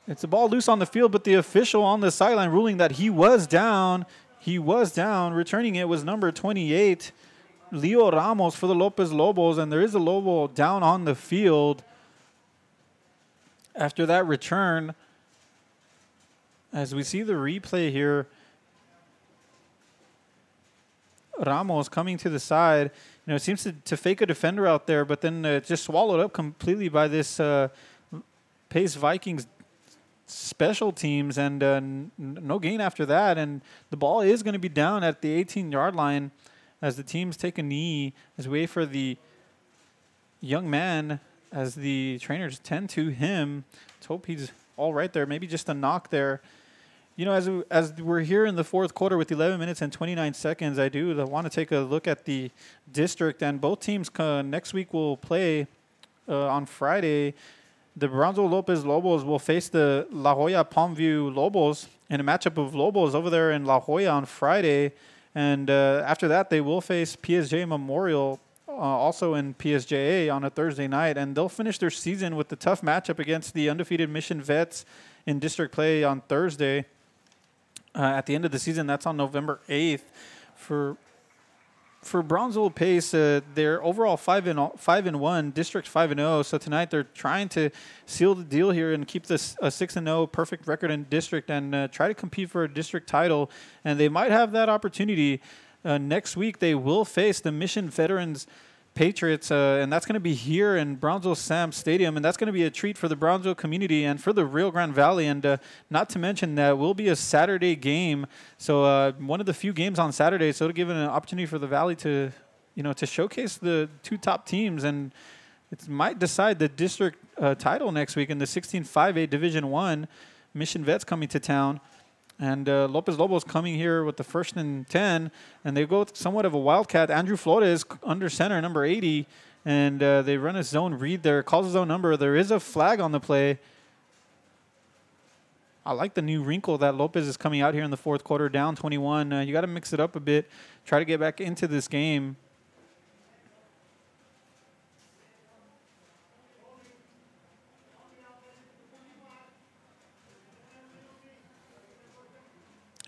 It's a ball loose on the field, but the official on the sideline ruling that he was down. He was down. Returning it was number 28, Leo Ramos for the Lopez Lobos, and there is a Lobo down on the field after that return. As we see the replay here, Ramos coming to the side. You know, it seems to fake a defender out there, but then just swallowed up completely by this Pace Vikings special teams, and no gain after that. And the ball is going to be down at the 18-yard line as the teams take a knee as we wait for the young man, as the trainers tend to him. Let's hope he's all right there. Maybe just a knock there. You know, as we're here in the fourth quarter with 11 minutes and 29 seconds, I want to take a look at the district. And both teams next week will play on Friday. The Brownsville Lopez Lobos will face the La Jolla Palmview Lobos in a matchup of Lobos over there in La Jolla on Friday. And after that, they will face PSJ Memorial also in PSJA on a Thursday night. And they'll finish their season with the tough matchup against the undefeated Mission Vets in district play on Thursday. At the end of the season, that's on November 8th. For Brownsville Pace, they're overall 5-1, district 5-0. So tonight they're trying to seal the deal here and keep this a 6-0 perfect record in district and try to compete for a district title. And they might have that opportunity. Next week they will face the Mission Veterans Patriots, and that's going to be here in Brownsville Sam Stadium, and that's going to be a treat for the Brownsville community and for the Rio Grande Valley. And not to mention that will be a Saturday game, so one of the few games on Saturday. So it'll give an opportunity for the Valley to, to showcase the two top teams, and it might decide the district title next week in the 16-5A Division I. Mission Vets coming to town. And Lopez Lobos coming here with the 1st and 10, and they go with somewhat of a wildcat. Andrew Flores under center, number 80, and they run a zone read there, calls his own number. There is a flag on the play. I like the new wrinkle that Lopez is coming out here in the fourth quarter, down 21. You got to mix it up a bit, try to get back into this game.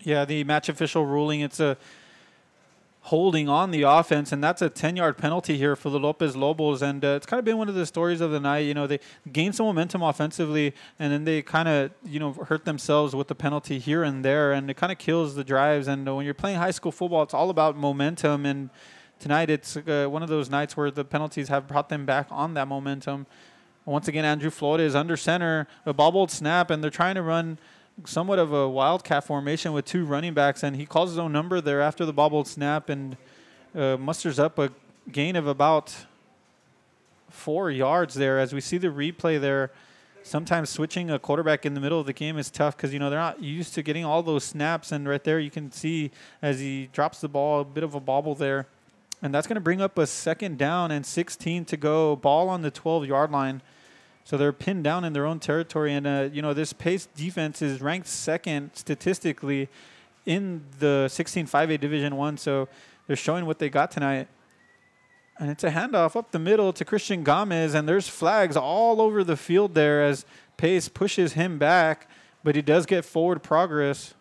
Yeah, the match official ruling, it's a holding on the offense, and that's a 10-yard penalty here for the Lopez Lobos. And it's kind of been one of the stories of the night. You know, they gained some momentum offensively, and then they kind of, hurt themselves with the penalty here and there, and it kind of kills the drives. And when you're playing high school football, it's all about momentum. And tonight it's one of those nights where the penalties have brought them back on that momentum. Once again, Andrew Flores under center, a bobbled snap, and they're trying to run somewhat of a wildcat formation with two running backs, and he calls his own number there after the bobbled snap and musters up a gain of about 4 yards there. As we see the replay there, sometimes switching a quarterback in the middle of the game is tough because, they're not used to getting all those snaps, and right there you can see as he drops the ball, a bit of a bobble there. And that's going to bring up a 2nd down and 16 to go, ball on the 12-yard line. So they're pinned down in their own territory. And, this Pace defense is ranked 2nd statistically in the 16-5A Division I. So they're showing what they got tonight. And it's a handoff up the middle to Christian Gomez. And there's flags all over the field there as Pace pushes him back. But he does get forward progress.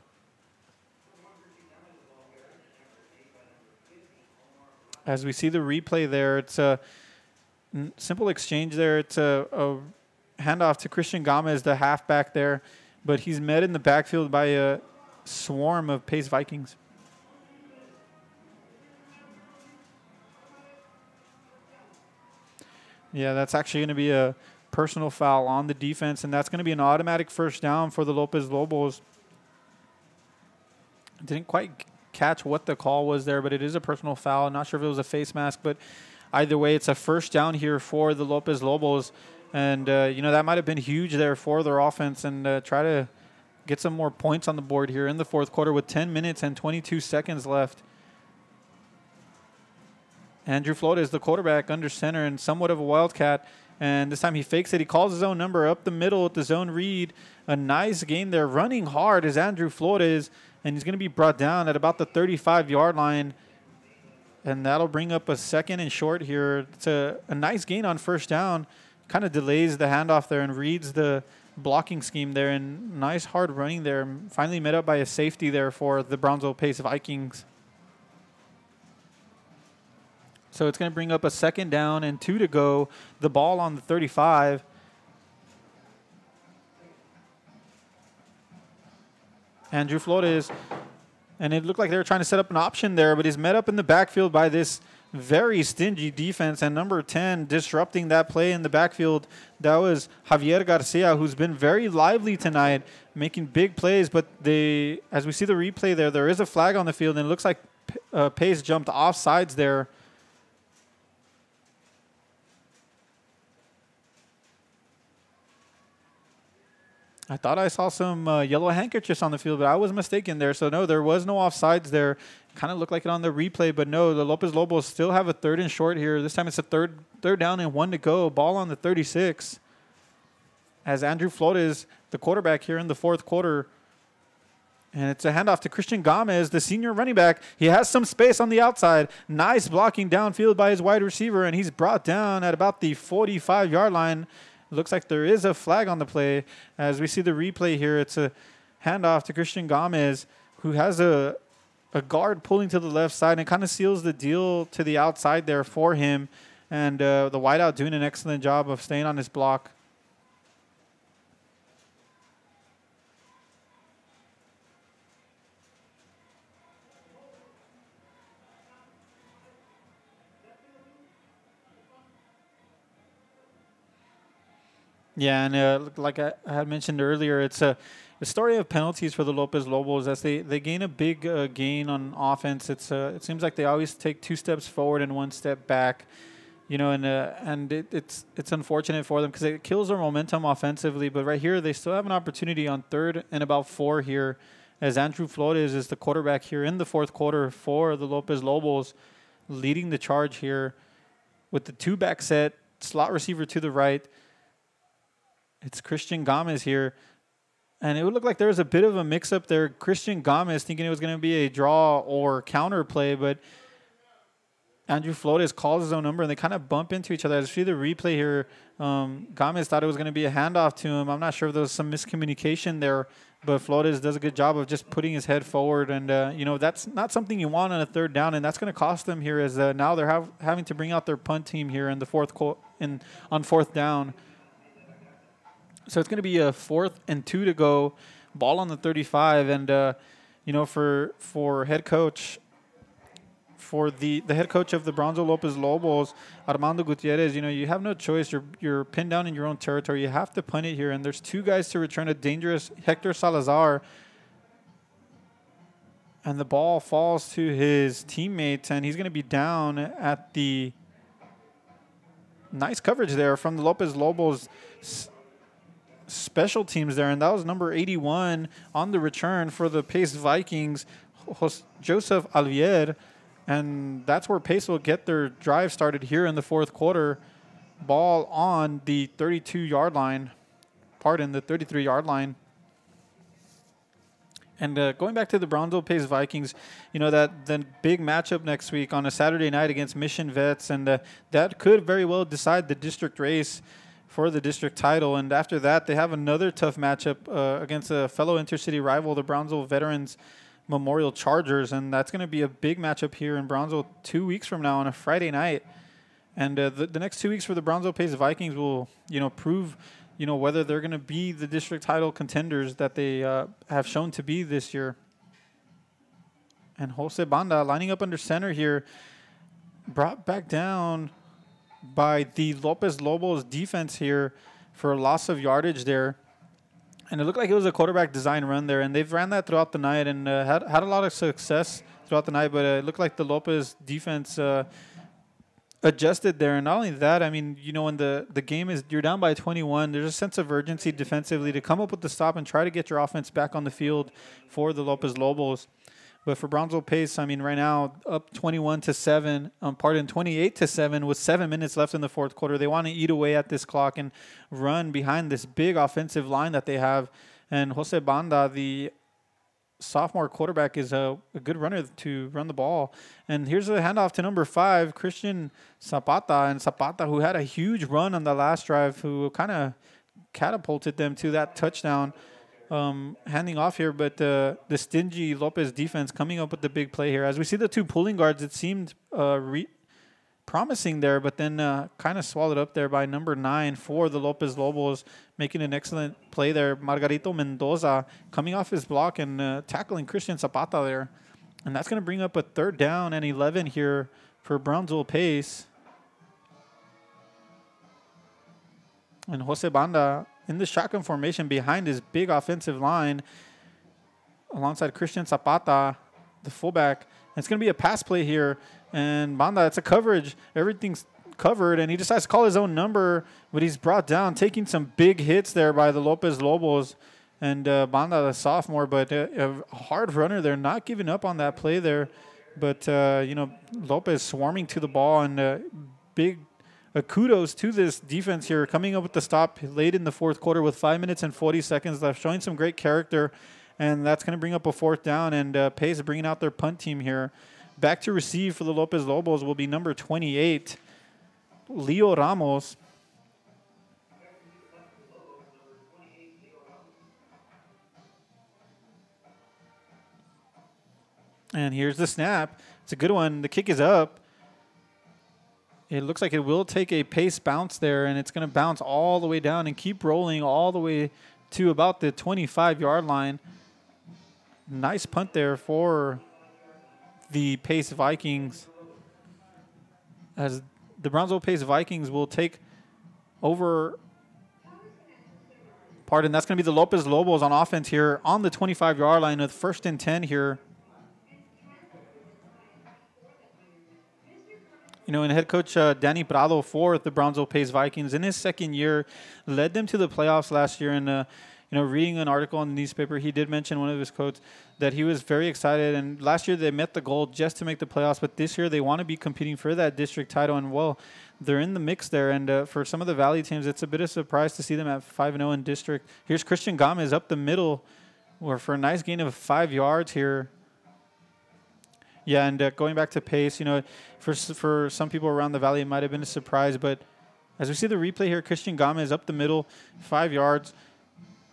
As we see the replay there, it's a simple exchange there. It's a handoff to Christian Gomez, the halfback there, but he's met in the backfield by a swarm of Pace Vikings. Yeah, that's actually going to be a personal foul on the defense, and that's going to be an automatic 1st down for the Lopez Lobos. Didn't quite catch what the call was there, but it is a personal foul. I'm not sure if it was a face mask, but either way, it's a 1st down here for the Lopez Lobos. And, that might have been huge there for their offense, and try to get some more points on the board here in the fourth quarter with 10 minutes and 22 seconds left. Andrew Flores, the quarterback, under center and somewhat of a wildcat. And this time he fakes it. He calls his own number up the middle with the zone read. A nice gain there. Running hard is Andrew Flores, and he's going to be brought down at about the 35-yard line. And that'll bring up a 2nd and short here. It's a nice gain on first down. Kind of delays the handoff there and reads the blocking scheme there. And nice hard running there. Finally met up by a safety there for the Brownsville Lopez Vikings. So it's going to bring up a 2nd down and 2 to go. The ball on the 35. Andrew Flores. And it looked like they were trying to set up an option there, but he's met up in the backfield by this very stingy defense. And number 10 disrupting that play in the backfield, that was Javier Garcia, who's been very lively tonight, making big plays. But as we see the replay there is a flag on the field, and it looks like Pace jumped off sides there. I thought I saw some yellow handkerchiefs on the field, but I was mistaken there. So, no, there was no offsides there. Kind of looked like it on the replay, but no, the Lopez Lobos still have a 3rd and short here. This time it's a third down and 1 to go. Ball on the 36. As Andrew Flores, the quarterback here in the 4th quarter. And it's a handoff to Christian Gomez, the senior running back. He has some space on the outside. Nice blocking downfield by his wide receiver, and he's brought down at about the 45-yard line. Looks like there is a flag on the play. As we see the replay here, it's a handoff to Christian Gomez, who has a guard pulling to the left side and kind of seals the deal to the outside there for him. And the wideout doing an excellent job of staying on his block. Yeah, and like I had mentioned earlier, it's a story of penalties for the Lopez Lobos as they gain a big gain on offense. It seems like they always take 2 steps forward and 1 step back, you know, and it's unfortunate for them because it kills their momentum offensively. But right here, they still have an opportunity on 3rd and about 4 here, as Andrew Flores is the quarterback here in the 4th quarter for the Lopez Lobos, leading the charge here with the 2-back set, slot receiver to the right. It's Christian Gomez here. And it would look like there was a bit of a mix-up there. Christian Gomez thinking it was going to be a draw or counter play, but Andrew Flores calls his own number, and they kind of bump into each other. As you see the replay here, Gomez thought it was going to be a handoff to him. I'm not sure if there was some miscommunication there, but Flores does a good job of just putting his head forward. And, you know, that's not something you want on a 3rd down, and that's going to cost them here as now they're having to bring out their punt team here in the on 4th down. So it's going to be a 4th and 2 to go, ball on the 35. And, you know, for head coach, for the head coach of the Brownsville Lopez Lobos, Armando Gutierrez, you know, you have no choice. You're pinned down in your own territory. You have to punt it here. And there's 2 guys to return a dangerous Hector Salazar. And the ball falls to his teammates, and he's going to be down at the nice coverage there from the Lopez Lobos special teams there, and that was number 81 on the return for the Pace Vikings, Joseph Alvier, and that's where Pace will get their drive started here in the 4th quarter. Ball on the 32-yard line, the 33-yard line. And going back to the Brownsville Pace Vikings, you know, that the big matchup next week on a Saturday night against Mission Vets, and that could very well decide the district race for the district title. And after that, they have another tough matchup against a fellow intercity rival, the Brownsville Veterans Memorial Chargers, and that's going to be a big matchup here in Brownsville 2 weeks from now on a Friday night. And the next 2 weeks for the Brownsville Pace Vikings will, you know, prove, you know, whether they're going to be the district title contenders that they have shown to be this year. And Jose Banda lining up under center here, brought back down by the Lopez Lobos defense here for a loss of yardage there. And it looked like it was a quarterback design run there, and they've ran that throughout the night and had a lot of success throughout the night, but it looked like the Lopez defense adjusted there. And not only that, I mean, you know, when the game is, you're down by 21, there's a sense of urgency defensively to come up with the stop and try to get your offense back on the field for the Lopez Lobos. But for Brownsville Pace, I mean, right now up 21-7, 28-7 with 7 minutes left in the fourth quarter. They want to eat away at this clock and run behind this big offensive line that they have. And Jose Banda, the sophomore quarterback, is a good runner to run the ball. And here's a handoff to number 5, Christian Zapata. And Zapata, who had a huge run on the last drive, who kind of catapulted them to that touchdown. Handing off here, but the stingy Lopez defense coming up with the big play here. As we see the 2 pulling guards, it seemed promising there, but then kind of swallowed up there by number 9 for the Lopez Lobos, making an excellent play there. Margarito Mendoza coming off his block and tackling Christian Zapata there. And that's going to bring up a 3rd down and 11 here for Brownsville Pace. And Jose Banda in the shotgun formation behind his big offensive line alongside Christian Zapata, the fullback. And it's going to be a pass play here. And Banda, it's a coverage. Everything's covered, and he decides to call his own number, but he's brought down, taking some big hits there by the Lopez Lobos. And Banda, the sophomore, but a hard runner there, not giving up on that play there. But, Lopez swarming to the ball, and big kudos to this defense here, coming up with the stop late in the fourth quarter with 5 minutes and 40 seconds left, showing some great character, and that's going to bring up a 4th down, and Pace bringing out their punt team here. Back to receive for the Lopez Lobos will be number 28, Leo Ramos. And here's the snap. It's a good one. The kick is up. It looks like it will take a Pace bounce there, and it's going to bounce all the way down and keep rolling all the way to about the 25-yard line. Nice punt there for the Pace Vikings, as the Brownsville Pace Vikings will take over. That's going to be the Lopez Lobos on offense here on the 25-yard line with 1st and 10 here. And head coach Danny Prado for the Brownsville Pace Vikings in his 2nd year led them to the playoffs last year. And, reading an article in the newspaper, he did mention, one of his coaches, that he was very excited. And last year they met the goal just to make the playoffs, but this year they want to be competing for that district title. And, well, they're in the mix there. And for some of the Valley teams, it's a bit of a surprise to see them at 5-0 in district. Here's Christian Gomez up the middle for a nice gain of 5 yards here. Yeah, and going back to Pace, for some people around the Valley, it might have been a surprise. But as we see the replay here, Christian Gomez up the middle, 5 yards.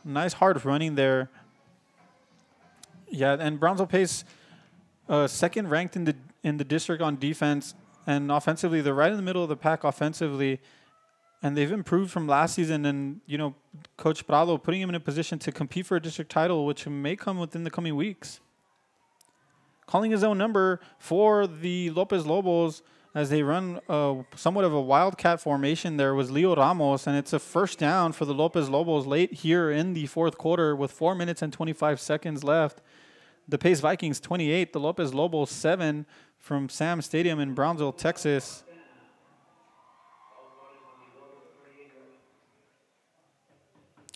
Nice hard running there. Yeah, and Brownsville Pace, 2nd ranked in the district on defense. And offensively, they're right in the middle of the pack offensively. And they've improved from last season. And, Coach Prado putting him in a position to compete for a district title, which may come within the coming weeks. Calling his own number for the Lopez Lobos as they run somewhat of a wildcat formation there was Leo Ramos, and it's a 1st down for the Lopez Lobos late here in the fourth quarter with 4 minutes and 25 seconds left. The Pace Vikings 28, the Lopez Lobos 7 from Sam Stadium in Brownsville, Texas.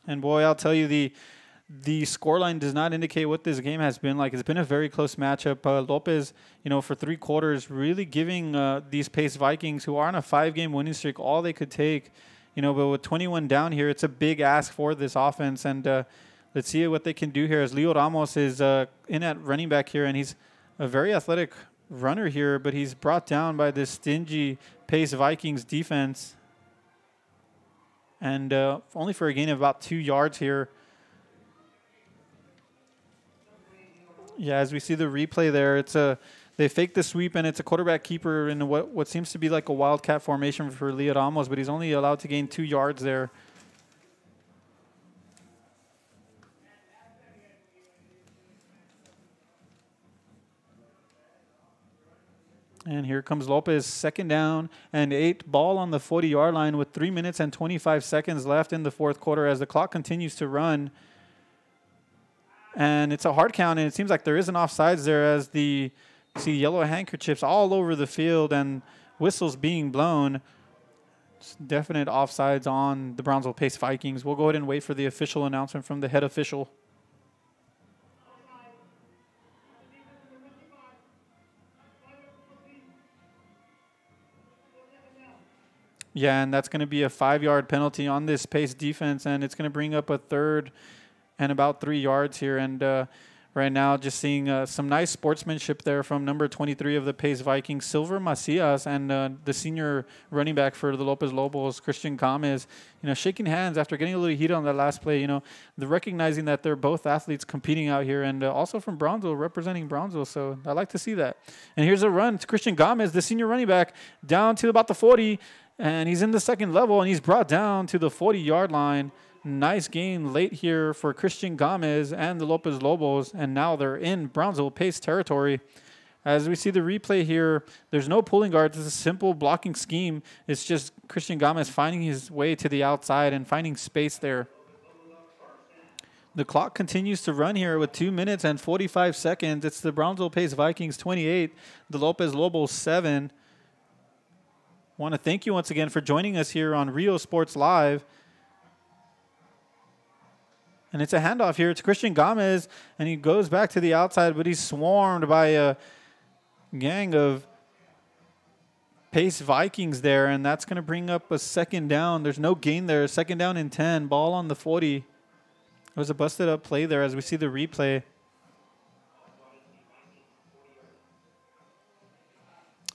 And boy, I'll tell you, the scoreline does not indicate what this game has been like. It's been a very close matchup. Lopez, for 3 quarters, really giving these Pace Vikings, who are on a 5-game winning streak, all they could take. But with 21 down here, it's a big ask for this offense. And let's see what they can do here, as Leo Ramos is in at running back here, and he's a very athletic runner here, but he's brought down by this stingy Pace Vikings defense. And only for a gain of about 2 yards here. Yeah, as we see the replay there, they fake the sweep, and it's a quarterback keeper in what seems to be like a wildcat formation for Leo Ramos, but he's only allowed to gain 2 yards there. And here comes Lopez, 2nd down and 8, ball on the 40-yard line with 3 minutes and 25 seconds left in the fourth quarter as the clock continues to run. And it's a hard count, and it seems like there is an offsides there, as you see yellow handkerchiefs all over the field and whistles being blown. It's definite offsides on the Brownsville Pace Vikings. We'll go ahead and wait for the official announcement from the head official. Yeah, and that's going to be a 5-yard penalty on this Pace defense, and it's going to bring up a third and about 3 yards here. And right now, just seeing some nice sportsmanship there from number 23 of the Pace Vikings, Silver Macias, and the senior running back for the Lopez Lobos, Christian Gomez, shaking hands after getting a little heat on that last play. The recognizing that they're both athletes competing out here, and also from Brownsville, representing Brownsville. So I like to see that. And here's a run to Christian Gomez, the senior running back, down to about the 40. And he's in the second level, and he's brought down to the 40-yard line. Nice gain late here for Christian Gomez and the Lopez Lobos, and now they're in Brownsville Pace territory. As we see the replay here, there's no pulling guards. It's a simple blocking scheme. It's just Christian Gomez finding his way to the outside and finding space there. The clock continues to run here with 2 minutes and 45 seconds. It's the Brownsville Pace Vikings 28, the Lopez Lobos 7. Want to thank you once again for joining us here on Rio Sports Live. And it's a handoff here to Christian Gomez, and he goes back to the outside, but he's swarmed by a gang of Pace Vikings there, and that's going to bring up a second down. There's no gain there. Second down and 10, ball on the 40. It was a busted up play there as we see the replay.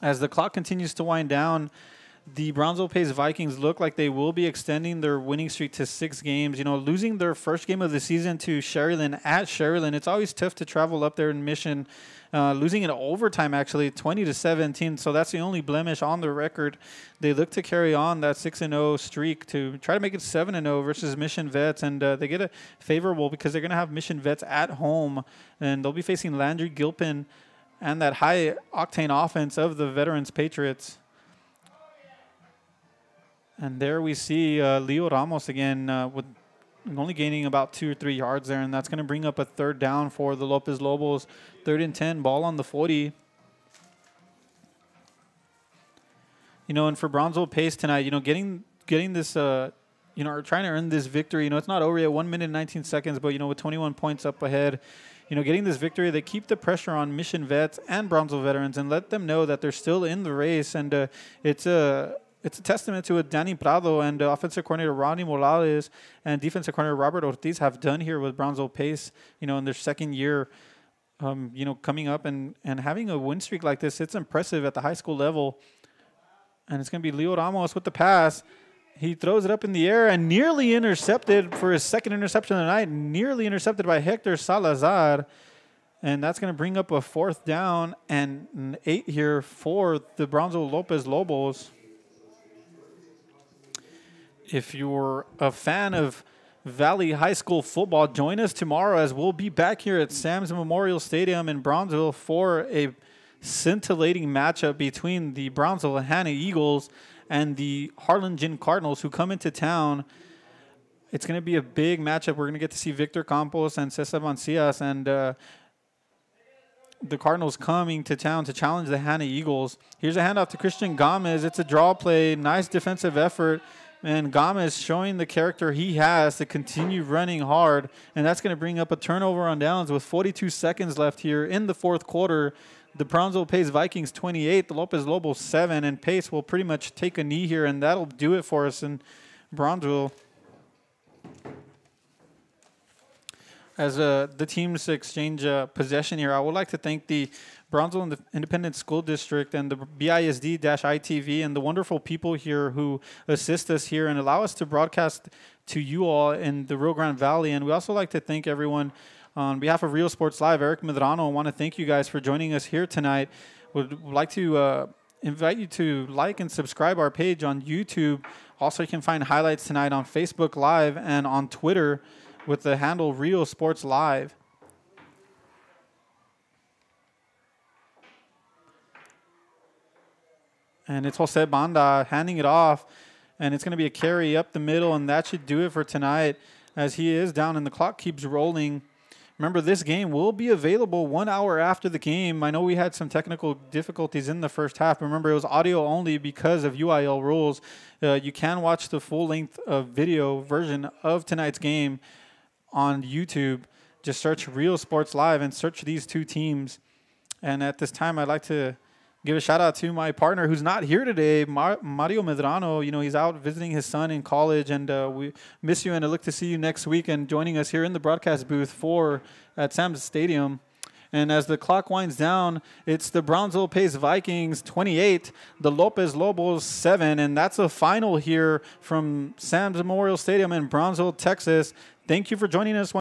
As the clock continues to wind down, the Brownsville Pace Vikings look like they will be extending their winning streak to 6 games. Losing their first game of the season to Sherryland at Sherryland, it's always tough to travel up there in Mission. Losing in overtime, actually, 20-17. So that's the only blemish on the record. They look to carry on that 6-0 streak to try to make it 7-0 versus Mission Vets. And they get a favorable because they're going to have Mission Vets at home. And they'll be facing Landry Gilpin and that high-octane offense of the Veterans Patriots. And there we see Leo Ramos again with only gaining about 2 or 3 yards there, and that's going to bring up a third down for the Lopez Lobos. 3rd and 10, ball on the 40. And for Brownsville Pace tonight, getting this, or trying to earn this victory. It's not over yet, 1 minute and 19 seconds, but, with 21 points up ahead, getting this victory, they keep the pressure on Mission Vets and Brownsville Veterans and let them know that they're still in the race. And it's a testament to what Danny Prado and offensive coordinator Ronnie Morales and defensive coordinator Robert Ortiz have done here with Brownsville Pace, in their second year, coming up and having a win streak like this. It's impressive at the high school level. And it's going to be Leo Ramos with the pass. He throws it up in the air and nearly intercepted for his second interception of the night, nearly intercepted by Hector Salazar. And that's going to bring up a 4th down and an 8 here for the Brownsville Lopez Lobos. If you're a fan of Valley High School football, join us tomorrow as we'll be back here at Sam's Memorial Stadium in Brownsville for a scintillating matchup between the Brownsville Hanna Eagles and the Harlingen Cardinals, who come into town. It's going to be a big matchup. We're going to get to see Victor Campos and Cesar Mancias, and the Cardinals coming to town to challenge the Hanna Eagles. Here's a handoff to Christian Gomez. It's a draw play, nice defensive effort. And Gomez showing the character he has to continue running hard. And that's going to bring up a turnover on downs with 42 seconds left here in the 4th quarter. The Brownsville Pace Vikings 28, the Lopez Lobos 7. And Pace will pretty much take a knee here, and that'll do it for us in Brownsville. As the teams exchange possession here, I would like to thank the Brownsville Independent School District and the BISD-ITV and the wonderful people here who assist us here and allow us to broadcast to you all in the Rio Grande Valley. And we also like to thank everyone on behalf of Rio Sports Live. Eric Medrano, I want to thank you guys for joining us here tonight. Would like to invite you to like and subscribe our page on YouTube. Also, you can find highlights tonight on Facebook Live and on Twitter with the handle Rio Sports Live. And it's Jose Banda handing it off. And it's going to be a carry up the middle, and that should do it for tonight as he is down and the clock keeps rolling. Remember, this game will be available 1 hour after the game. I know we had some technical difficulties in the first half. Remember, it was audio only because of UIL rules. You can watch the full-length video version of tonight's game on YouTube. Just search Real Sports Live and search these two teams. And at this time, I'd like to give a shout out to my partner who's not here today, Mario Medrano. You know, he's out visiting his son in college, and we miss you and I look to see you next week and joining us here in the broadcast booth at Sam's Stadium. And as the clock winds down, it's the Brownsville Lopez Vikings 28, the Lopez Lobos 7, and that's a final here from Sam's Memorial Stadium in Brownsville, Texas. Thank you for joining us.